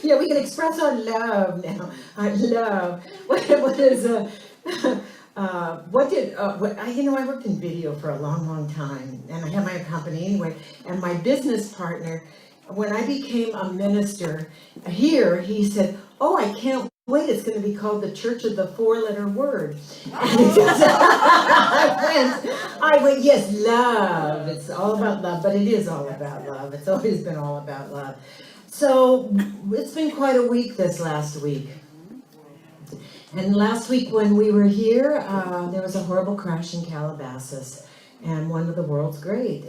Yeah, we can express our love now. Our love. What is I worked in video for a long, long time, and I had my own company anyway. And my business partner, when I became a minister here, he said, "Oh, I can't wait! It's going to be called the Church of the Four-Letter Word." I went, yes, love. It's all about love, but it is all about love. It's always been all about love. So it's been quite a week this last week. And last week when we were here, there was a horrible crash in Calabasas. And one of the world's great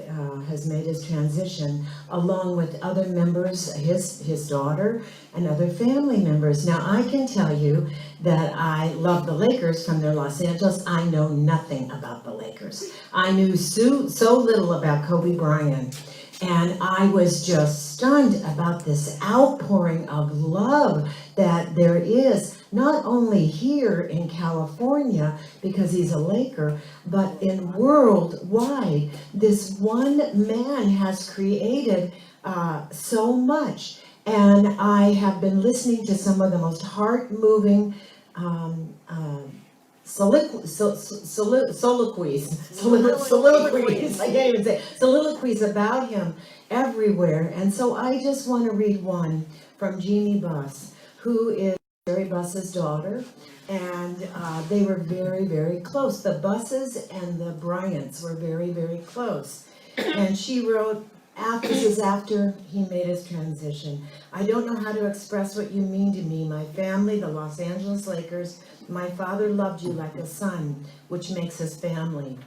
has made his transition along with other members, his daughter and other family members. Now I can tell you that I love the Lakers from their Los Angeles. I know nothing about the Lakers. I knew so little about Kobe Bryant. And I was just stunned about this outpouring of love that there is, not only here in California, because he's a Laker, but in worldwide. This one man has created so much. And I have been listening to some of the most heart-moving soliloquies about him everywhere. And so I just want to read one from Jeannie Buss, who is Jerry Buss's daughter, and they were very, very close. The Busses and the Bryants were very, very close. And she wrote, this is after he made his transition. "I don't know how to express what you mean to me, my family, the Los Angeles Lakers. My father loved you like a son, which makes us family.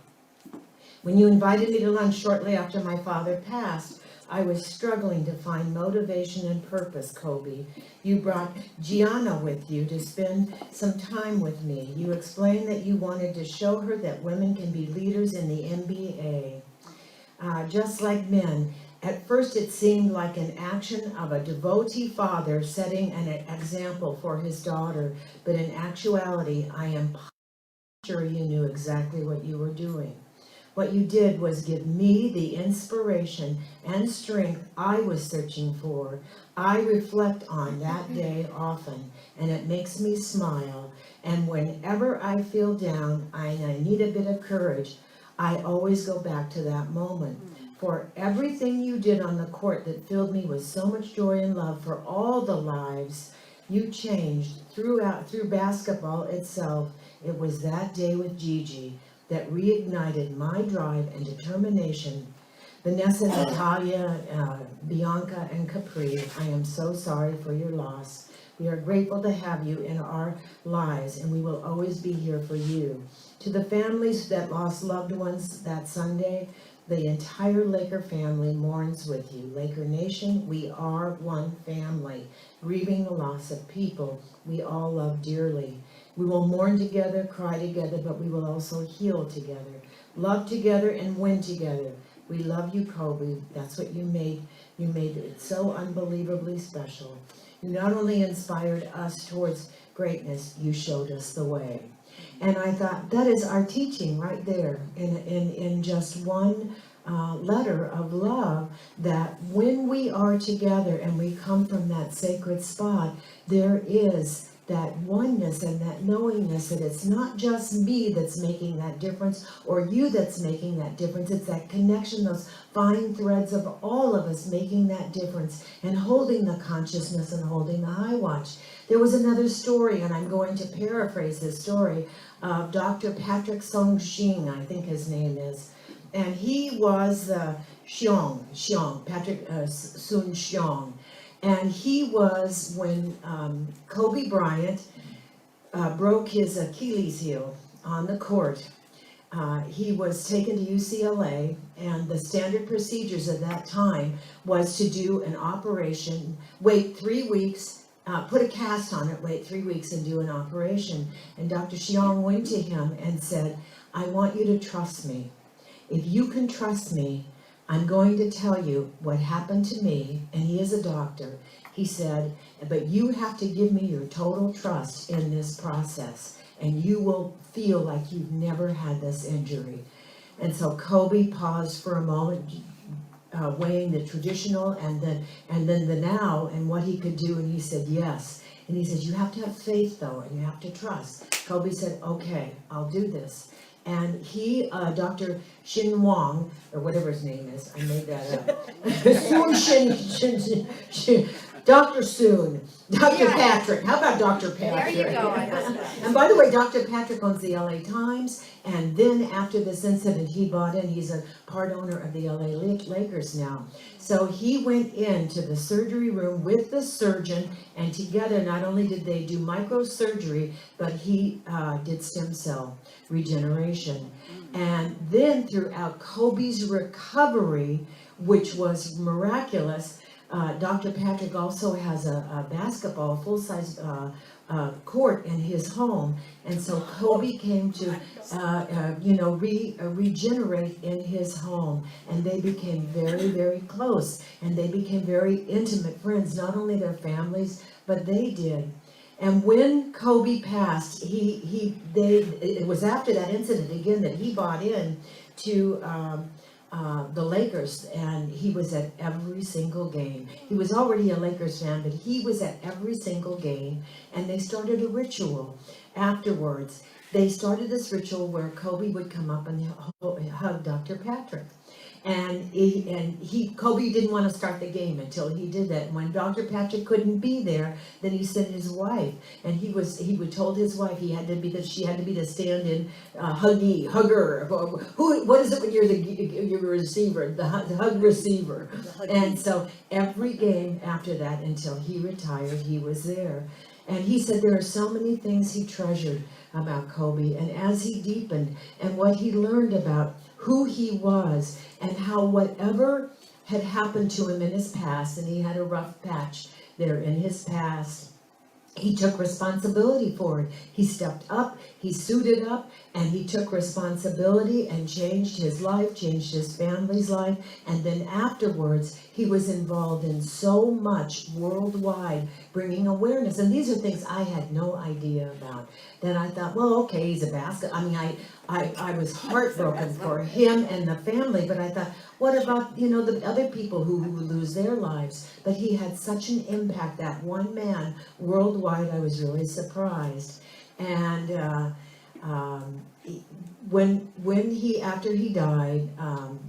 When you invited me to lunch shortly after my father passed, I was struggling to find motivation and purpose, Kobe. You brought Gianna with you to spend some time with me. You explained that you wanted to show her that women can be leaders in the NBA. Just like men. At first it seemed like an action of a devotee father setting an example for his daughter, but in actuality, I am sure you knew exactly what you were doing. What you did was give me the inspiration and strength I was searching for. I reflect on that day often, and it makes me smile. And whenever I feel down and I need a bit of courage, I always go back to that moment. For everything you did on the court that filled me with so much joy and love, for all the lives you changed through basketball itself, it was that day with Gigi that reignited my drive and determination. Vanessa, Natalia, Bianca, and Capri, I am so sorry for your loss. We are grateful to have you in our lives, and we will always be here for you. To the families that lost loved ones that Sunday, the entire Laker family mourns with you. Laker Nation, we are one family, grieving the loss of people we all love dearly. We will mourn together, cry together, but we will also heal together, love together, and win together. We love you, Kobe. That's what you made. You made it so unbelievably special. You not only inspired us towards greatness, you showed us the way. And I thought, that is our teaching right there in just one letter of love, that when we are together and we come from that sacred spot, there is that oneness and that knowingness that it's not just me that's making that difference or you that's making that difference. It's that connection, those fine threads of all of us making that difference and holding the consciousness and holding the high watch. There was another story, and I'm going to paraphrase this story, of Dr. Patrick Sung-Shing, I think his name is. And he was Patrick Sun-Xiong. And he was, when Kobe Bryant broke his Achilles heel on the court, he was taken to UCLA, and the standard procedures at that time was to do an operation, wait 3 weeks, put a cast on it, wait 3 weeks and do an operation. And Dr. Xiong went to him and said, I want you to trust me. If you can trust me, I'm going to tell you what happened to me, and he is a doctor. He said, but you have to give me your total trust in this process, and you will feel like you've never had this injury. And so Kobe paused for a moment. weighing the traditional and then the now and what he could do, and he said yes. And he said, you have to have faith though, and you have to trust. Kobe said, okay, I'll do this. And he, Dr. Shin Wong, or whatever his name is, I made that up. Dr. Soon, Dr. Patrick. How about Dr. Patrick? There you go. I got that. And by the way, Dr. Patrick owns the LA Times, and then after this incident, he bought in. He's a part owner of the LA Lakers now. So he went into the surgery room with the surgeon, and together, not only did they do microsurgery, but he did stem cell regeneration. And then throughout Kobe's recovery, which was miraculous, Dr. Patrick also has a basketball, full-size court in his home, and so Kobe came to, regenerate in his home, and they became very, very close, and they became very intimate friends. Not only their families, but they did. And when Kobe passed, it was after that incident again that he bought in to the Lakers, and he was at every single game. He was already a Lakers fan, but he was at every single game, and they started a ritual afterwards. They started this ritual where Kobe would come up and hug Dr. Patrick. And Kobe didn't want to start the game until he did that. And when Dr. Patrick couldn't be there, then he sent his wife, and he would told his wife she had to be the stand-in hugger. What is it when you're the receiver, the hug receiver? And so every game after that until he retired, he was there. And he said there are so many things he treasured about Kobe, and as he deepened and what he learned about who he was and how whatever had happened to him in his past, and he had a rough patch there in his past, he took responsibility for it. He stepped up, he suited up, and he took responsibility and changed his life, changed his family's life, and then afterwards he was involved in so much worldwide, bringing awareness. And these are things I had no idea about. Then I thought, well, okay, he's a I was heartbroken for him and the family, but I thought, what about, the other people who lose their lives? But he had such an impact, that one man, worldwide. I was really surprised. And after he died,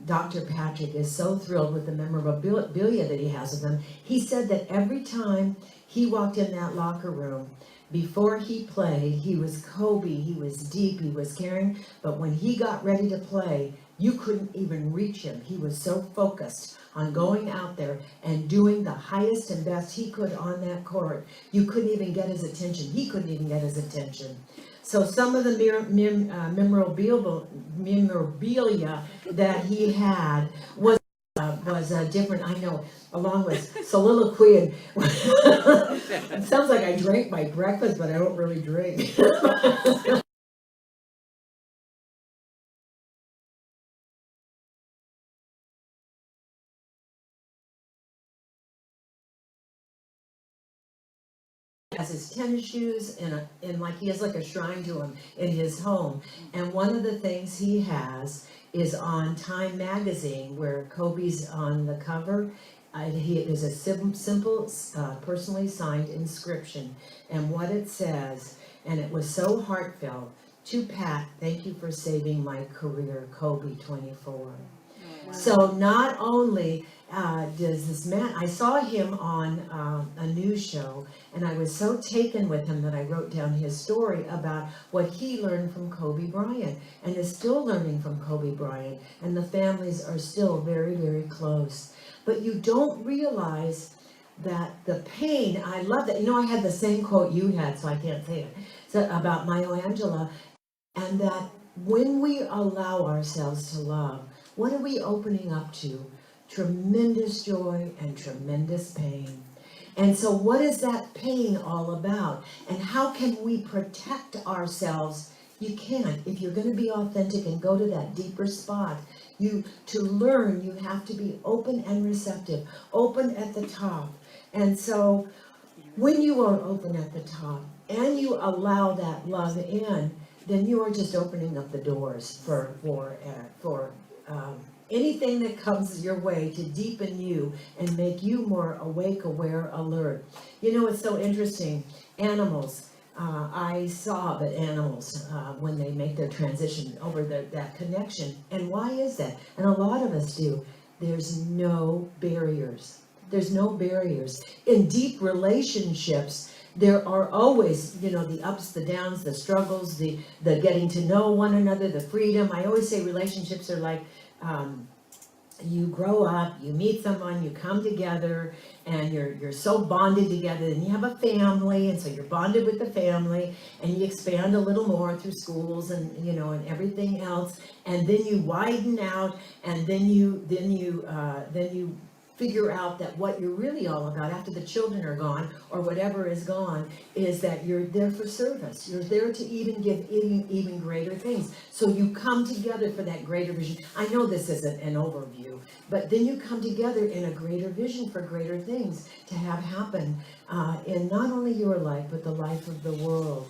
Dr. Patrick is so thrilled with the memorabilia that he has of him. He said that every time he walked in that locker room, before he played, he was Kobe, he was deep, he was caring, but when he got ready to play, you couldn't even reach him. He was so focused on going out there and doing the highest and best he could on that court. You couldn't even get his attention. He couldn't even get his attention. So some of the memorabilia that he had was different, I know, along with soliloquy. And it sounds like I drank my breakfast, but I don't really drink. Has his tennis shoes and like he has like a shrine to him in his home. And one of the things he has is on Time magazine, where Kobe's on the cover. There's a simple, personally signed inscription, and what it says, and it was so heartfelt: "To Pat, thank you for saving my career, Kobe 24." Wow. So not only does this man, I saw him on a news show, and I was so taken with him that I wrote down his story about what he learned from Kobe Bryant, and is still learning from Kobe Bryant, and the families are still very, very close. But you don't realize that the pain, I love that, I had the same quote you had, so I can't say it, about Maya Angelou, and that when we allow ourselves to love, what are we opening up to? Tremendous joy and tremendous pain. And so what is that pain all about? And how can we protect ourselves? You can't. If you're going to be authentic and go to that deeper spot, to learn, you have to be open and receptive, open at the top. And so when you are open at the top and you allow that love in, then you are just opening up the doors for anything that comes your way to deepen you and make you more awake, aware, alert. You know, it's so interesting. Animals, I saw that animals, when they make their transition over that connection, and why is that? And a lot of us do. There's no barriers. There's no barriers. In deep relationships, there are always, you know, the ups, the downs, the struggles, the getting to know one another, the freedom. I always say relationships are like, you grow up, you meet someone, you come together, and you're so bonded together, and you have a family, and so you're bonded with the family, and you expand a little more through schools and, you know, and everything else, and then you widen out, and then you figure out that what you're really all about after the children are gone, or whatever is gone, is that you're there for service. You're there to even give even greater things. So you come together for that greater vision. I know this isn't an overview, but then you come together in a greater vision for greater things to have happen in not only your life, but the life of the world.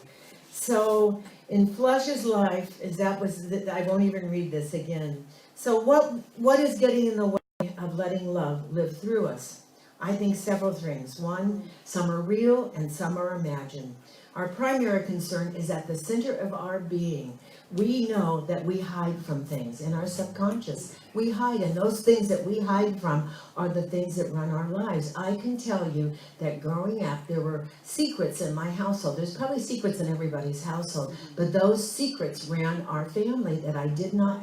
So in Flush's life, I won't even read this again. So what is getting in the way of letting love live through us? I think several things. One, some are real and some are imagined. Our primary concern is at the center of our being. We know that we hide from things in our subconscious. We hide, and those things that we hide from are the things that run our lives. I can tell you that growing up, there were secrets in my household. There's probably secrets in everybody's household, but those secrets ran our family that I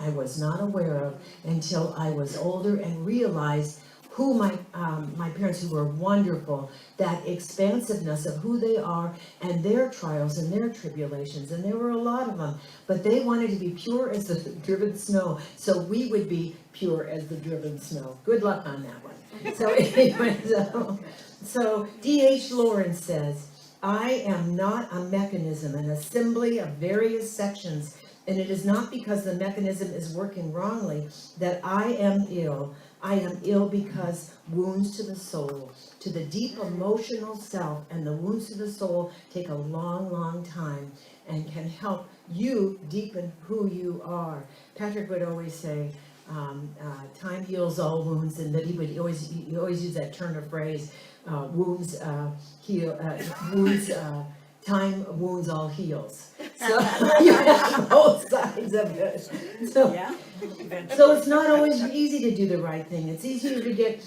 was not aware of until I was older and realized who my parents, who were wonderful, that expansiveness of who they are and their trials and their tribulations, and there were a lot of them, but they wanted to be pure as the driven snow, so we would be pure as the driven snow. Good luck on that one. So anyway, so D.H. Lawrence says, I am not a mechanism, an assembly of various sections, and it is not because the mechanism is working wrongly that I am ill. I am ill because wounds to the soul, to the deep emotional self, and the wounds to the soul take a long, long time and can help you deepen who you are. Patrick would always say, time heals all wounds, and that he always use that turn of phrase, time wounds all heals. So you have both sides of it. So, Yeah. so it's not always easy to do the right thing. It's easier to get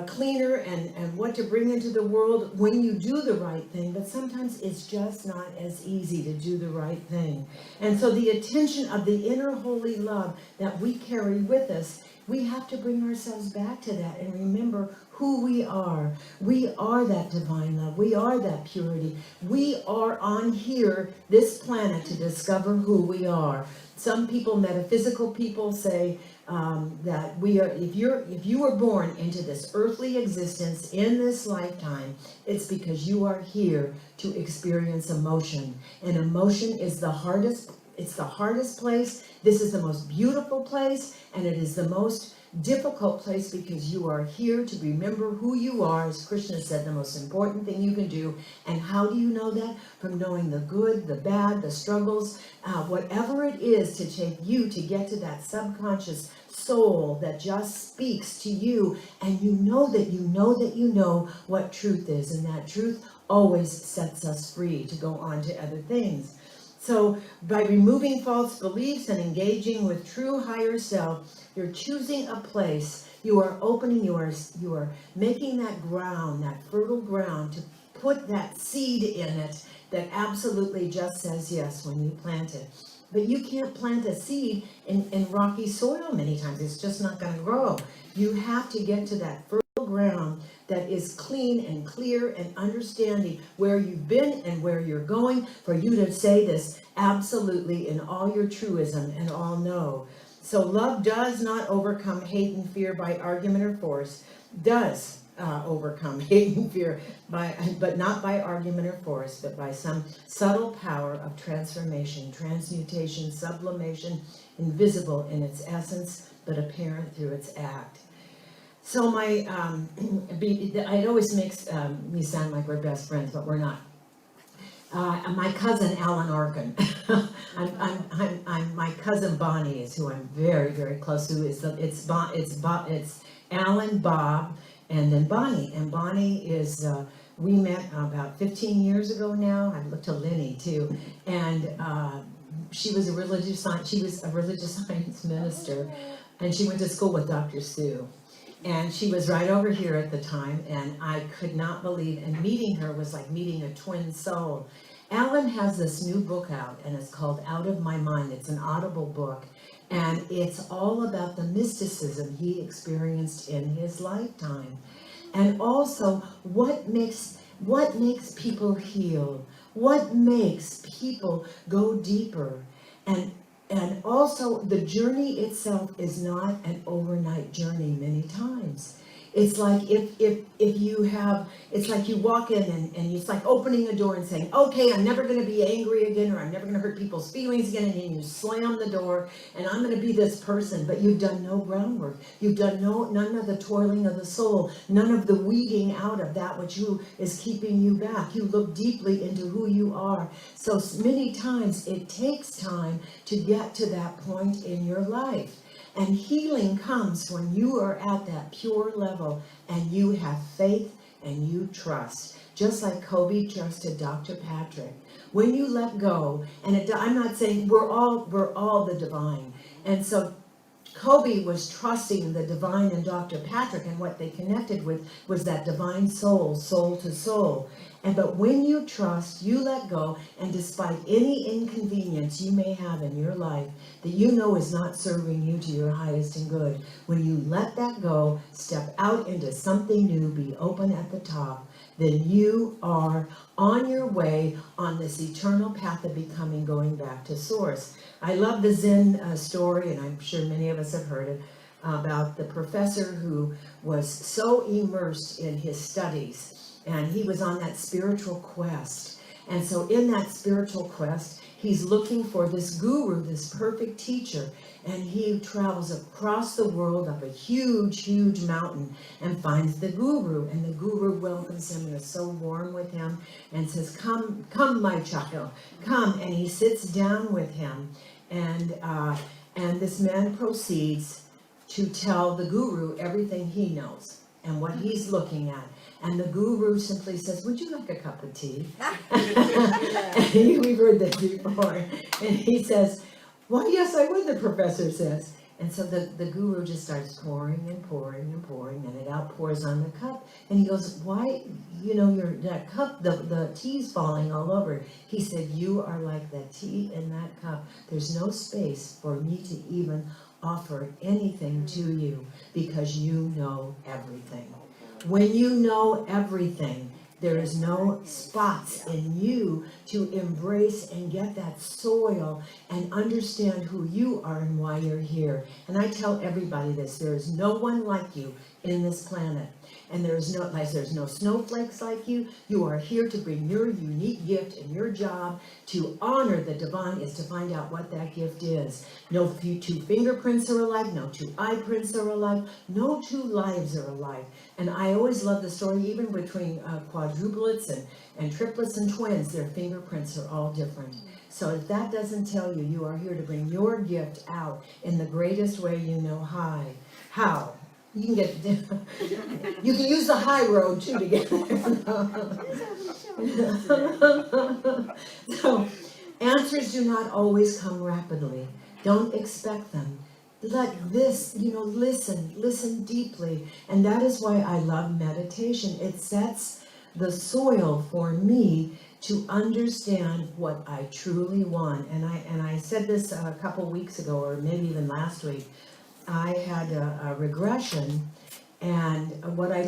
cleaner and what to bring into the world when you do the right thing, but sometimes it's just not as easy to do the right thing. And so the attention of the inner holy love that we carry with us, we have to bring ourselves back to that and remember who we are. We are that divine love. We are that purity. We are on here, this planet, to discover who we are. Some people, metaphysical people, say that we are. If you were born into this earthly existence in this lifetime, it's because you are here to experience emotion. And emotion is the hardest. It's the hardest place. This is the most beautiful place, and it is the most difficult place because you are here to remember who you are. As Krishna said, the most important thing you can do. And how do you know that? From knowing the good, the bad, the struggles, whatever it is to take you to get to that subconscious soul that just speaks to you, and you know that you know that you know what truth is, and that truth always sets us free to go on to other things. So by removing false beliefs and engaging with true higher self, you're choosing a place. You are opening, you are making that ground, that fertile ground, to put that seed in it that absolutely just says yes when you plant it. But you can't plant a seed in rocky soil many times. It's just not going to grow. You have to get to that fertile ground that is clean and clear and understanding where you've been and where you're going, for you to say this absolutely in all your truism and all know. So love does not overcome hate and fear by argument or force, does overcome hate and fear, but not by argument or force, but by some subtle power of transformation, transmutation, sublimation, invisible in its essence, but apparent through its act. So it always makes me sound like we're best friends, but we're not. My cousin, Alan Arkin, My cousin Bonnie is who I'm very, very close to. It's Alan, Bob, and then Bonnie. And Bonnie is, we met about 15 years ago now. I looked to Lenny too. And she was a religious science minister. And she went to school with Dr. Sue. And she was right over here at the time, and I could not believe, and meeting her was like meeting a twin soul. Alan has this new book out, and it's called Out of My Mind. It's an Audible book, and it's all about the mysticism he experienced in his lifetime. And also, what makes people heal? What makes people go deeper? And also, the journey itself is not an overnight journey many times. It's like it's like you walk in and it's like opening a door and saying, okay, I'm never going to be angry again, or I'm never going to hurt people's feelings again, and then you slam the door, and I'm going to be this person, but you've done no groundwork. You've done none of the toiling of the soul, none of the weeding out of that which is keeping you back. You look deeply into who you are. So many times it takes time to get to that point in your life. And healing comes when you are at that pure level and you have faith and you trust. Just like Kobe trusted Dr. Patrick. When you let go, and I'm not saying we're all the divine. And so Kobe was trusting the divine in Dr. Patrick, and what they connected with was that divine soul to soul. But when you trust, you let go, and despite any inconvenience you may have in your life that you know is not serving you to your highest and good, when you let that go, step out into something new, be open at the top, then you are on your way on this eternal path of becoming, going back to source. I love the Zen story, and I'm sure many of us have heard it, about the professor who was so immersed in his studies, and he was on that spiritual quest. And so in that spiritual quest, he's looking for this guru, this perfect teacher, and he travels across the world up a huge, huge mountain and finds the guru, and the guru welcomes him and is so warm with him and says, come, my child, come. And he sits down with him, and this man proceeds to tell the guru everything he knows and what he's looking at. And the guru simply says, would you like a cup of tea? And we've heard that before. And he says, why, yes, I would, the professor says. And so the guru just starts pouring and pouring and pouring, and it outpours on the cup. And he goes, why, that cup, the tea's falling all over. He said, you are like that tea in that cup. There's no space for me to even offer anything to you, because you know everything. When you know everything, there is no spots in you to embrace and get that soil and understand who you are and why you're here. And I tell everybody this, there is no one like you in this planet. And there's no snowflakes like you. You are here to bring your unique gift, and your job to honor the divine is to find out what that gift is. No two fingerprints are alike, no two eye prints are alike, no two lives are alike. And I always love the story, even between quadruplets and triplets and twins, their fingerprints are all different. So if that doesn't tell you, you are here to bring your gift out in the greatest way you know how. You can use the high road too to get there. So, answers do not always come rapidly. Don't expect them. Let this, listen deeply. And that is why I love meditation. It sets the soil for me to understand what I truly want. And I said this a couple weeks ago, or maybe even last week. I had a regression, and what I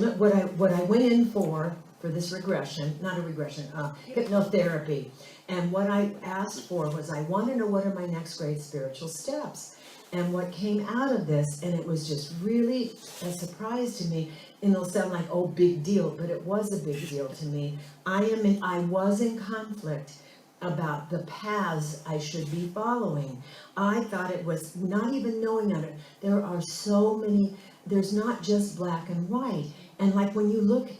went in for this regression, not a regression, hypnotherapy. And what I asked for was, I want to know what are my next great spiritual steps. And what came out of this, and it was just really a surprise to me, and it'll sound like, oh, big deal, but it was a big deal to me. I was in conflict about the paths I should be following. I thought it was, not even knowing of it, there are so many, there's not just black and white. And like when you look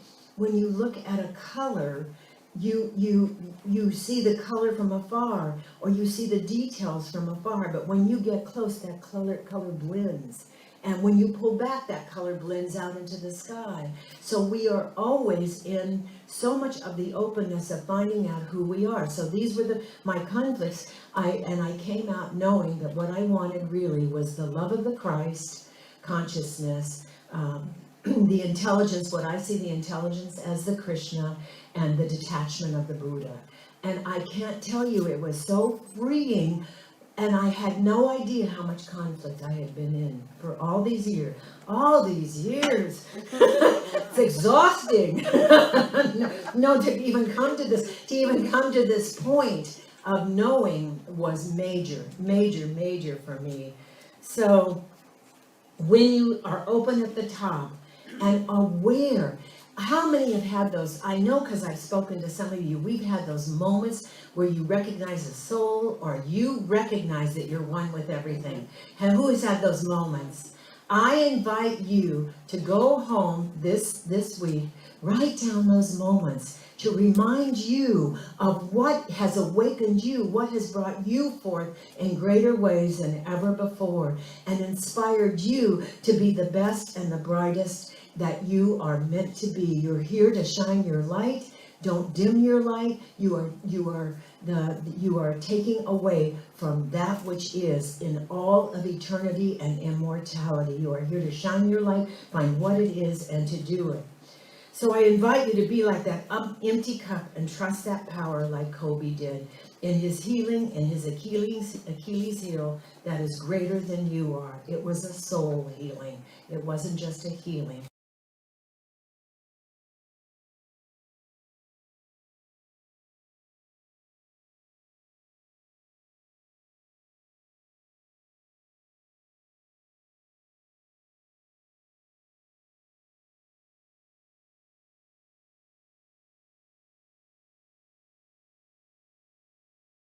at a color, you see the color from afar, or you see the details from afar, but when you get close, that color blends. And when you pull back, that color blends out into the sky. So we are always in so much of the openness of finding out who we are. So these were my conflicts. I came out knowing that what I wanted really was the love of the Christ consciousness, the intelligence, what I see the intelligence as the Krishna, and the detachment of the Buddha. And I can't tell you, it was so freeing. And I had no idea how much conflict I had been in for all these years. All these years. It's exhausting. No, to even come to this point of knowing was major for me. So when you are open at the top and aware, how many have had those? I know, because I've spoken to some of you, we've had those moments where you recognize a soul, or you recognize that you're one with everything. And who has had those moments? I invite you to go home this week, write down those moments to remind you of what has awakened you, what has brought you forth in greater ways than ever before, and inspired you to be the best and the brightest that you are meant to be. You're here to shine your light. Don't dim your light. You are taking away from that which is in all of eternity and immortality. You are here to shine your light, find what it is, and to do it. So I invite you to be like that empty cup and trust that power like Kobe did in his healing, in his Achilles heel that is greater than you are. It was a soul healing. It wasn't just a healing.